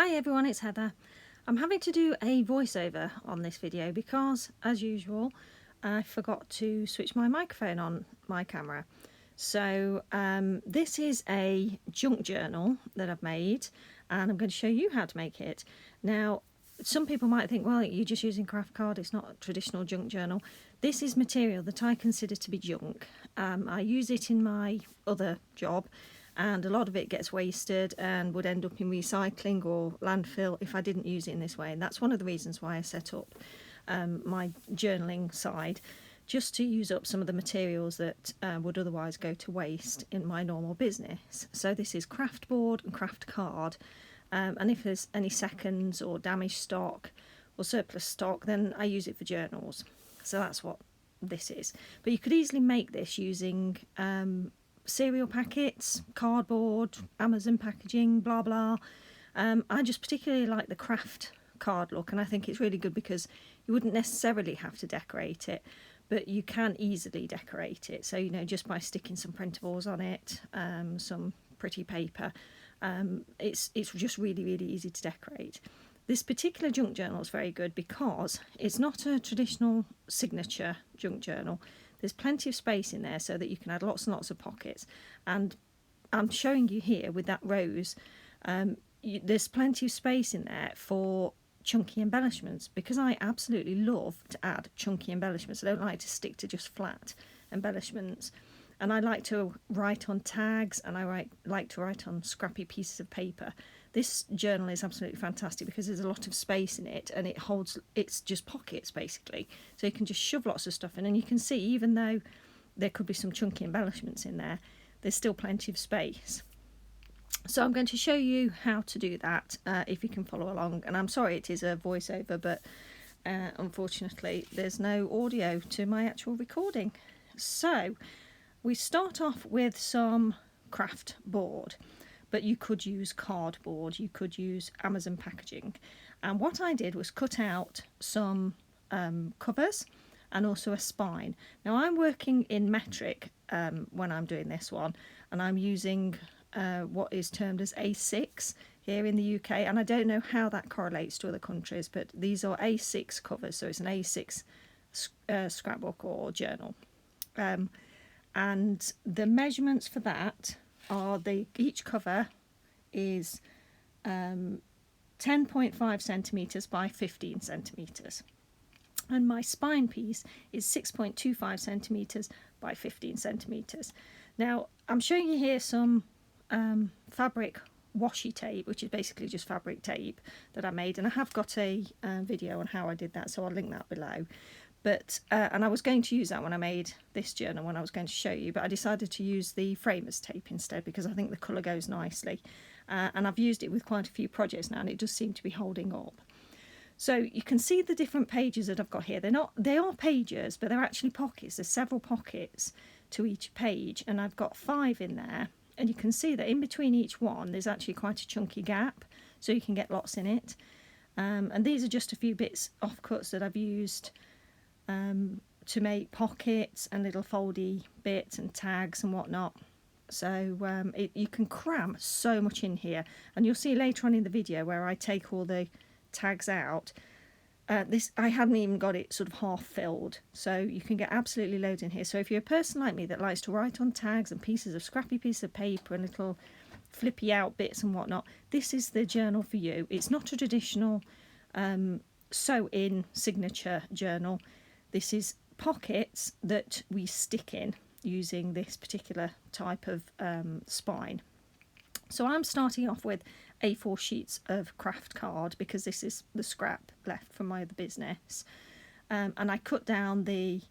Hi everyone, it's Heather. I'm having to do a voiceover on this video because, as usual, I forgot to switch my microphone on my camera. So this is a junk journal that I've made, and I'm going to show you how to make it. Now, some people might think, well, you're just using craft card, it's not a traditional junk journal. This is material that I consider to be junk. I use it in my other job, and a lot of it gets wasted and would end up in recycling or landfill if I didn't use it in this way. And that's one of the reasons why I set up my journaling side, just to use up some of the materials that would otherwise go to waste in my normal business. So this is craft board and craft card, and if there's any seconds or damaged stock or surplus stock, then I use it for journals. So that's what this is. But you could easily make this using cereal packets, cardboard, Amazon packaging, blah blah. I just particularly like the craft card look, and I think it's really good because you wouldn't necessarily have to decorate it, but you can easily decorate it. So, you know, just by sticking some printables on it, some pretty paper, it's just really easy to decorate. This particular junk journal is very good because it's not a traditional signature junk journal. There's plenty of space in there so that you can add lots and lots of pockets. And I'm showing you here with that rose, there's plenty of space in there for chunky embellishments, because I absolutely love to add chunky embellishments. I don't like to stick to just flat embellishments. And I like to write on tags, and I like to write on scrappy pieces of paper. This journal is absolutely fantastic because there's a lot of space in it, and it's just pockets basically. So you can just shove lots of stuff in, and you can see, even though there could be some chunky embellishments in there, there's still plenty of space. So I'm going to show you how to do that, if you can follow along. And I'm sorry it is a voiceover, but unfortunately there's no audio to my actual recording. So we start off with some craft board, but you could use cardboard, you could use Amazon packaging. And what I did was cut out some covers and also a spine. Now I'm working in metric when I'm doing this one, and I'm using what is termed as A6 here in the UK, and I don't know how that correlates to other countries, but these are A6 covers, so it's an A6 scrapbook or journal. And the measurements for that are, each cover is 10.5 centimetres by 15 centimetres. And my spine piece is 6.25 centimetres by 15 centimetres. Now, I'm showing you here some fabric washi tape, which is basically just fabric tape that I made. And I have got a video on how I did that, so I'll link that below. But and I was going to use that when I made this journal, when I was going to show you, but I decided to use the framer's tape instead because I think the colour goes nicely. And I've used it with quite a few projects now, and it does seem to be holding up. So you can see the different pages that I've got here. They are pages, but they're actually pockets. There's several pockets to each page, and I've got 5 in there. And you can see that in between each one, there's actually quite a chunky gap, so you can get lots in it. And these are just a few bits offcuts that I've used to make pockets and little foldy bits and tags and whatnot. So you can cram so much in here, and you'll see later on in the video where I take all the tags out. This, I hadn't even got it sort of half filled, so you can get absolutely loads in here. So if you're a person like me that likes to write on tags and scrappy pieces of paper and little flippy out bits and whatnot, this is the journal for you. It's not a traditional sew-in signature journal. This is pockets that we stick in using this particular type of spine. So I'm starting off with A4 sheets of craft card because this is the scrap left from my other business. And I cut down the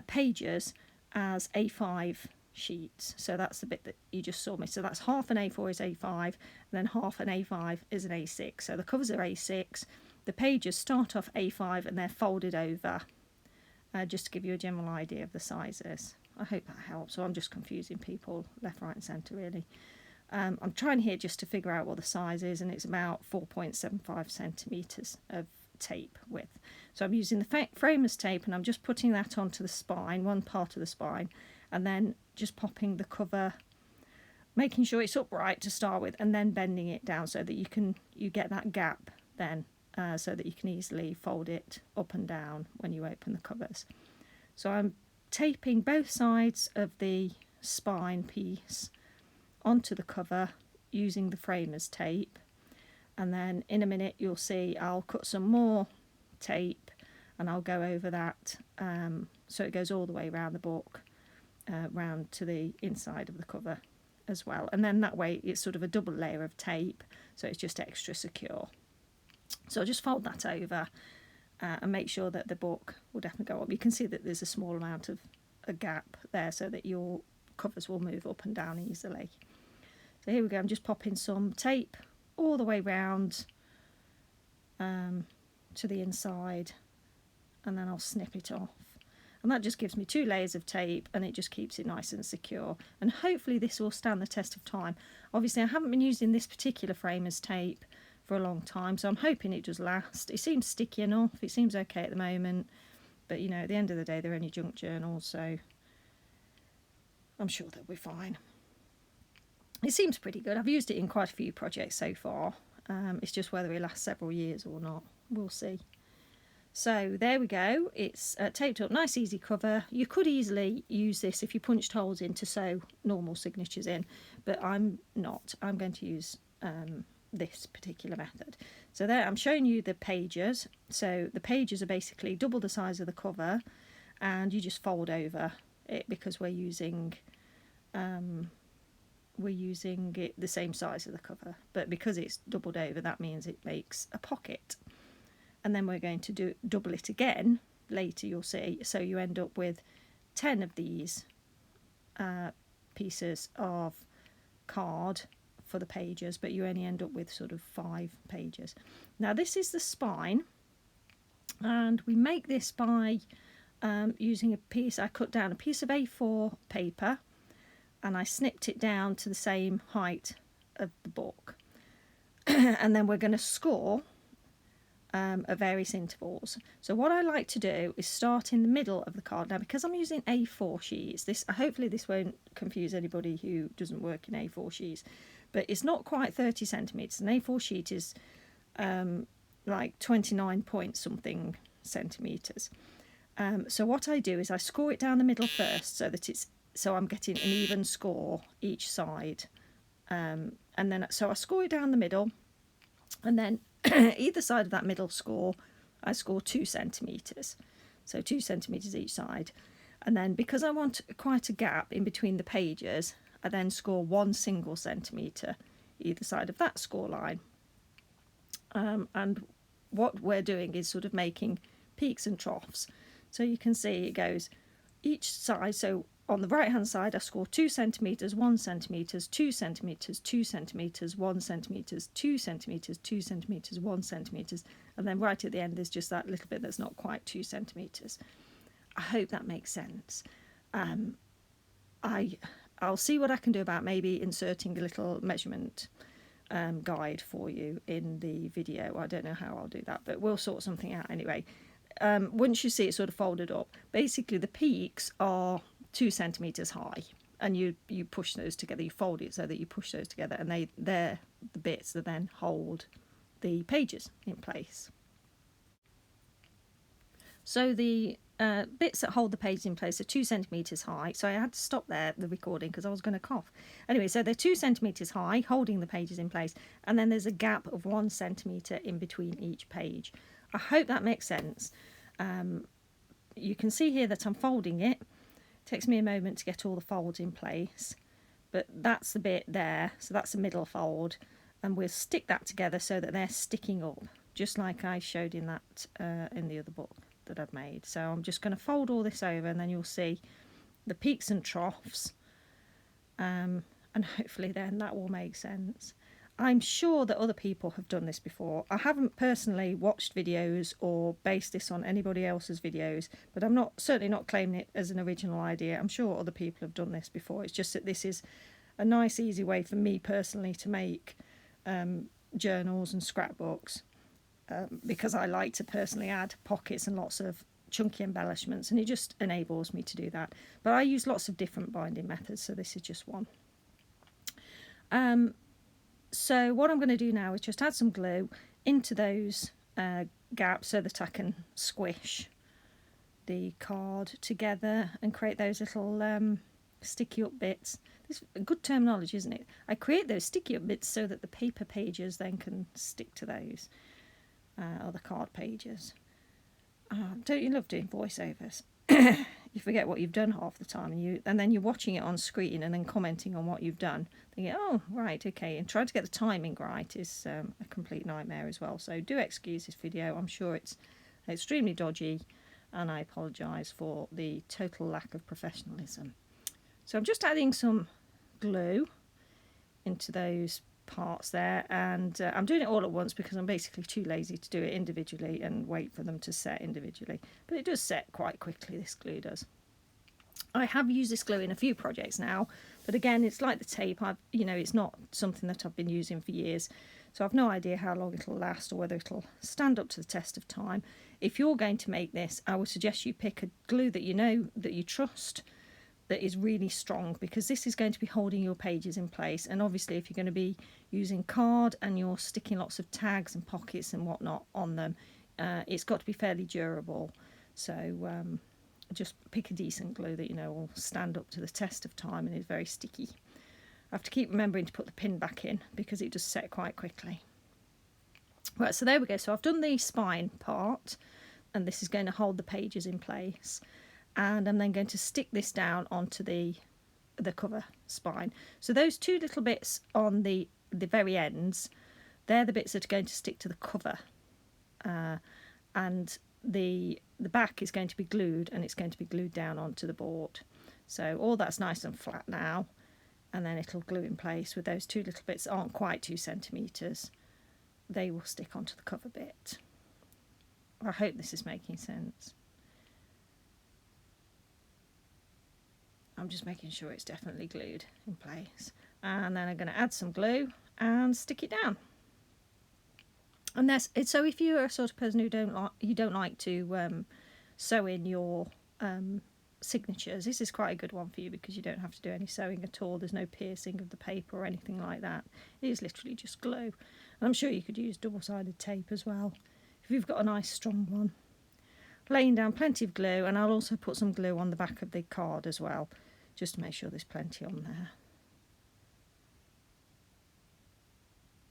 pages as A5 sheets. So that's the bit that you just saw me. So that's half an A4 is A5, and then half an A5 is an A6. So the covers are A6. The pages start off A5 and they're folded over, just to give you a general idea of the sizes. I hope that helps. So I'm just confusing people left, right and centre really. I'm trying here just to figure out what the size is, and it's about 4.75 centimetres of tape width. So I'm using the framer's tape, and I'm just putting that onto the spine, one part of the spine, and then just popping the cover making sure it's upright to start with, and then bending it down so that you get that gap then, so that you can easily fold it up and down when you open the covers. So I'm taping both sides of the spine piece onto the cover using the framer's tape, and then in a minute you'll see I'll cut some more tape and I'll go over that, so it goes all the way around the book, round to the inside of the cover as well, and then that way it's sort of a double layer of tape, so it's just extra secure. So I'll just fold that over and make sure that the book will definitely go up. You can see that there's a small amount of a gap there so that your covers will move up and down easily. So here we go, I'm just popping some tape all the way round to the inside, and then I'll snip it off. And that just gives me 2 layers of tape, and it just keeps it nice and secure. And hopefully this will stand the test of time. Obviously I haven't been using this particular framer's tape for a long time, so I'm hoping it does last. It seems sticky enough, it seems okay at the moment, but you know, at the end of the day they're only junk journals, so I'm sure they'll be fine. It seems pretty good. I've used it in quite a few projects so far. It's just whether it lasts several years or not, we'll see. So there we go, it's taped up, nice easy cover. You could easily use this if you punched holes in to sew normal signatures in, but I'm not. I'm going to use this particular method. So there, I'm showing you the pages. So the pages are basically double the size of the cover, and you just fold over it because we're using it the same size of the cover, but because it's doubled over, that means it makes a pocket. And then we're going to double it again later, you'll see, so you end up with 10 of these pieces of card for the pages, but you only end up with sort of 5 pages. Now this is the spine, and we make this by using a piece. I cut down a piece of A4 paper and I snipped it down to the same height of the book and then we're going to score at various intervals. So what I like to do is start in the middle of the card. Now because I'm using A4 sheets, hopefully this won't confuse anybody who doesn't work in A4 sheets, but it's not quite 30 centimetres. An A4 sheet is like 29 point something centimetres. So what I do is I score it down the middle first so I'm getting an even score each side, and then so I score it down the middle, and then either side of that middle score I score 2 centimetres, so 2 centimetres each side, and then because I want quite a gap in between the pages, I then score 1 single centimetre either side of that score line. And what we're doing is sort of making peaks and troughs, so you can see it goes each side. So on the right hand side I score 2 centimetres, 1 centimetres, 2 centimetres, 2 centimetres, 1 centimetres, 2 centimetres, 2 centimetres, 1 centimetres, and then right at the end there's just that little bit that's not quite 2 centimetres. I hope that makes sense. I'll see what I can do about maybe inserting a little measurement guide for you in the video. I don't know how I'll do that, but we'll sort something out anyway. Once you see it sort of folded up, basically the peaks are 2 centimetres high, and you push those together, you fold it so that you push those together, and they're the bits that then hold the pages in place. So the bits that hold the pages in place are 2 centimetres high, so I had to stop there the recording because I was going to cough. Anyway, so they're 2 centimetres high, holding the pages in place, and then there's a gap of 1 centimetre in between each page. I hope that makes sense. You can see here that I'm folding it. It takes me a moment to get all the folds in place, but that's the bit there, so that's the middle fold, and we'll stick that together so that they're sticking up, just like I showed in that in the other book that I've made. So I'm just going to fold all this over, and then you'll see the peaks and troughs, and hopefully then that will make sense. I'm sure that other people have done this before. I haven't personally watched videos or based this on anybody else's videos, but I'm certainly not claiming it as an original idea. I'm sure other people have done this before. It's just that this is a nice easy way for me personally to make journals and scrapbooks, because I like to personally add pockets and lots of chunky embellishments, and it just enables me to do that. But I use lots of different binding methods, so this is just one. So what I'm going to do now is just add some glue into those gaps so that I can squish the card together and create those little sticky up bits. This is good terminology, isn't it? I create those sticky up bits so that the paper pages then can stick to those other card pages. Don't you love doing voiceovers? You forget what you've done half the time, and then you're watching it on screen and then commenting on what you've done. Thinking, oh, right, okay, and trying to get the timing right is a complete nightmare as well. So do excuse this video. I'm sure it's extremely dodgy, and I apologise for the total lack of professionalism. So I'm just adding some glue into those parts there, and I'm doing it all at once because I'm basically too lazy to do it individually and wait for them to set individually, but it does set quite quickly, this glue does. I have used this glue in a few projects now, but again, it's like the tape. It's not something that I've been using for years, so I've no idea how long it'll last or whether it'll stand up to the test of time. If you're going to make this, I would suggest you pick a glue that you know, that you trust, that is really strong, because this is going to be holding your pages in place. And obviously if you're going to be using card and you're sticking lots of tags and pockets and whatnot on them, it's got to be fairly durable. So just pick a decent glue that you know will stand up to the test of time and is very sticky. I have to keep remembering to put the pin back in because it does set quite quickly. Right, so there we go. So I've done the spine part, and this is going to hold the pages in place. And I'm then going to stick this down onto the cover spine. So those two little bits on the very ends, they're the bits that are going to stick to the cover, and the back is going to be glued, and it's going to be glued down onto the board. So all that's nice and flat now, and then it'll glue in place with those two little bits that aren't quite 2 centimetres. They will stick onto the cover bit. I hope this is making sense. I'm just making sure it's definitely glued in place, and then I'm going to add some glue and stick it down. And so if you're a sort of person who don't like to sew in your signatures, this is quite a good one for you because you don't have to do any sewing at all. There's no piercing of the paper or anything like that. It is literally just glue, and I'm sure you could use double-sided tape as well if you've got a nice strong one. Laying down plenty of glue, and I'll also put some glue on the back of the card as well, just to make sure there's plenty on there.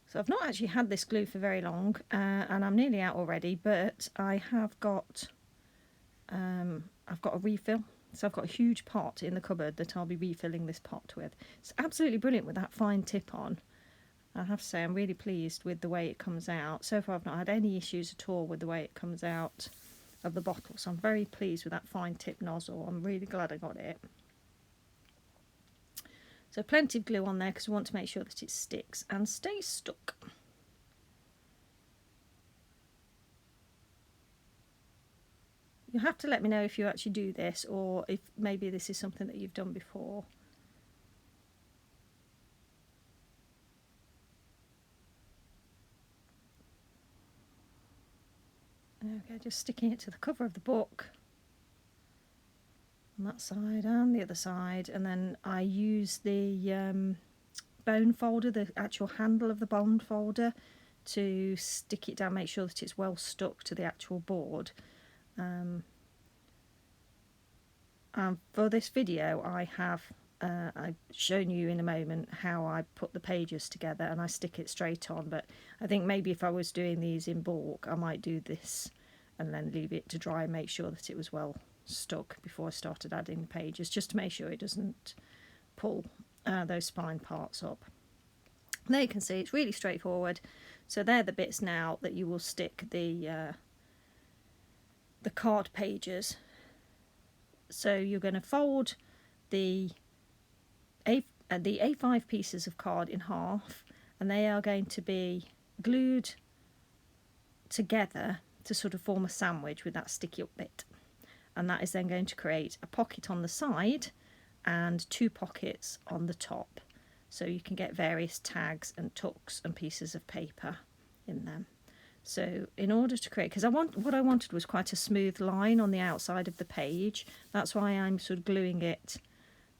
So I've not actually had this glue for very long, and I'm nearly out already, but I have got I've got a refill. So I've got a huge pot in the cupboard that I'll be refilling this pot with. It's absolutely brilliant with that fine tip on. I have to say I'm really pleased with the way it comes out. So far I've not had any issues at all with the way it comes out of the bottle, so I'm very pleased with that fine tip nozzle. I'm really glad I got it. So plenty of glue on there because we want to make sure that it sticks and stays stuck. You'll have to let me know if you actually do this, or if maybe this is something that you've done before. Okay, just sticking it to the cover of the book on that side and the other side, and then I use the bone folder, the actual handle of the bone folder, to stick it down, make sure that it's well stuck to the actual board. And for this video I've shown you in a moment how I put the pages together, and I stick it straight on, but I think maybe if I was doing these in bulk I might do this and then leave it to dry and make sure that it was well stuck before I started adding the pages, just to make sure it doesn't pull those spine parts up. And there you can see it's really straightforward. So they're the bits now that you will stick the card pages. So you're going to fold the A5 pieces of card in half, and they are going to be glued together to sort of form a sandwich with that sticky up bit, and that is then going to create a pocket on the side and 2 pockets on the top, so you can get various tags and tucks and pieces of paper in them. So in order to create, because what I wanted was quite a smooth line on the outside of the page, that's why I'm sort of gluing it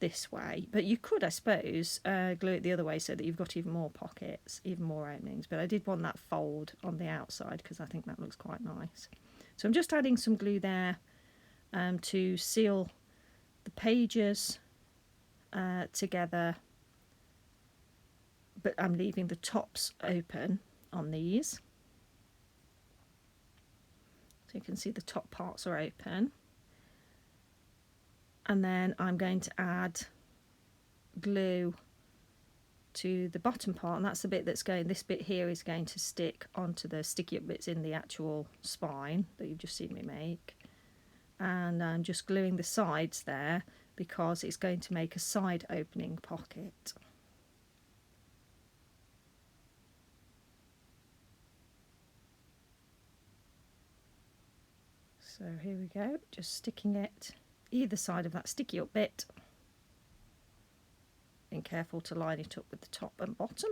this way, but you could, I suppose, glue it the other way so that you've got even more pockets, even more openings, but I did want that fold on the outside because I think that looks quite nice. So I'm just adding some glue there to seal the pages together, but I'm leaving the tops open on these, so you can see the top parts are open. And then I'm going to add glue to the bottom part, and that's the bit that's going, this bit here is going to stick onto the sticky up bits in the actual spine that you've just seen me make. And I'm just gluing the sides there because it's going to make a side opening pocket. So here we go, just sticking it either side of that sticky up bit. Being careful to line it up with the top and bottom.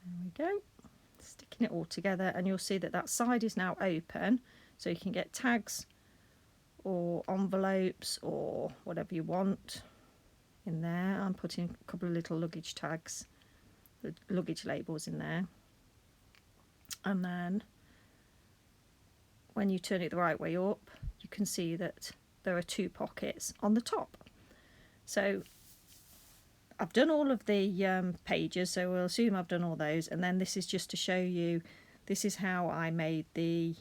There we go, sticking it all together, and you'll see that that side is now open, so you can get tags or envelopes or whatever you want in there. I'm putting a couple of little luggage tags, luggage labels in there, and then when you turn it the right way up, you can see that there are two pockets on the top. So I've done all of the pages, so we'll assume I've done all those, and then this is just to show you, this is how I made the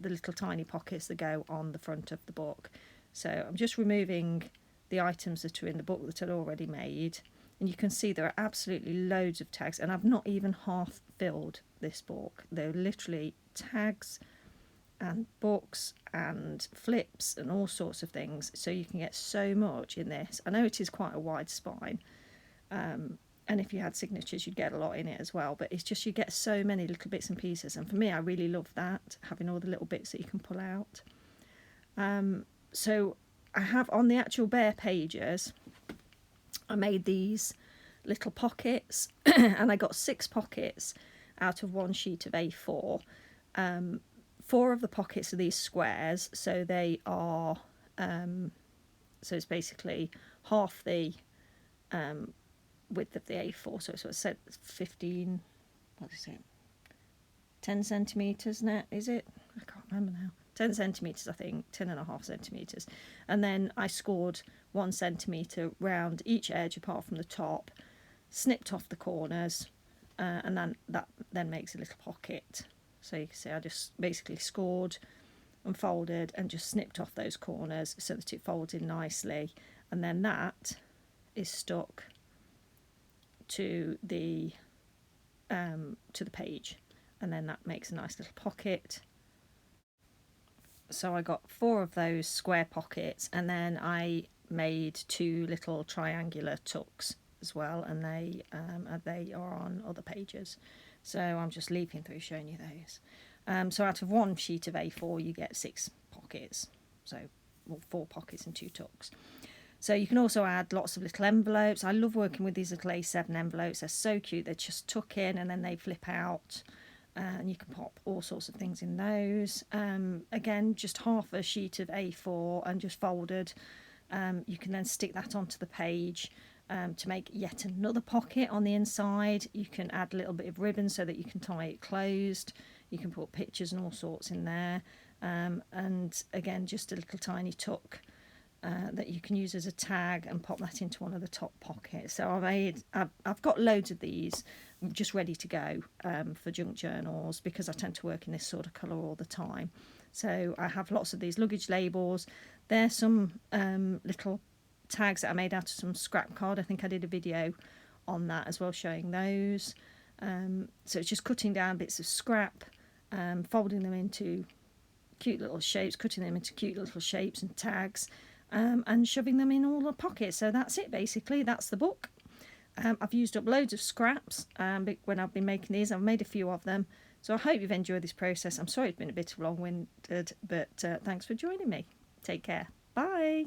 little tiny pockets that go on the front of the book. So I'm just removing the items that are in the book that I'd already made, and you can see there are absolutely loads of tags, and I've not even half filled this book. They're literally tags and books and flips and all sorts of things, so you can get so much in this. I know it is quite a wide spine, and if you had signatures you'd get a lot in it as well, but it's just you get so many little bits and pieces, and for me I really love that, having all the little bits that you can pull out. So I have on the actual bare pages, I made these little pockets and I got 6 pockets out of one sheet of A4. 4 of the pockets are these squares, so they are so it's basically half the width of the A4, so it's 15, what is it, 10 centimetres now, is it? I can't remember now. 10 centimetres, I think, 10.5 centimetres, and then I scored 1 centimetre round each edge apart from the top, snipped off the corners, and then that then makes a little pocket. So you can see I just basically scored and folded and just snipped off those corners so that it folds in nicely, and then that is stuck to the page, and then that makes a nice little pocket. So I got 4 of those square pockets, and then I made 2 little triangular tucks as well, and they are on other pages. So I'm just leaping through showing you those. So out of one sheet of A4 you get 6 pockets, so 4 pockets and 2 tucks. So you can also add lots of little envelopes. I love working with these little A7 envelopes. They're so cute. They just tuck in and then they flip out, and you can pop all sorts of things in those. Again, just half a sheet of A4 and just folded. You can then stick that onto the page to make yet another pocket on the inside. You can add a little bit of ribbon so that you can tie it closed. You can put pictures and all sorts in there, and again just a little tiny tuck that you can use as a tag and pop that into one of the top pockets. So I've got loads of these just ready to go for junk journals, because I tend to work in this sort of colour all the time. So I have lots of these luggage labels. There's some little tags that I made out of some scrap card. I think I did a video on that as well, showing those. So it's just cutting down bits of scrap, folding them into cute little shapes, cutting them into cute little shapes and tags, and shoving them in all the pockets. So that's it basically, that's the book. I've used up loads of scraps when I've been making these. I've made a few of them, so I hope you've enjoyed this process. I'm sorry it's been a bit long-winded, but thanks for joining me. Take care. Bye.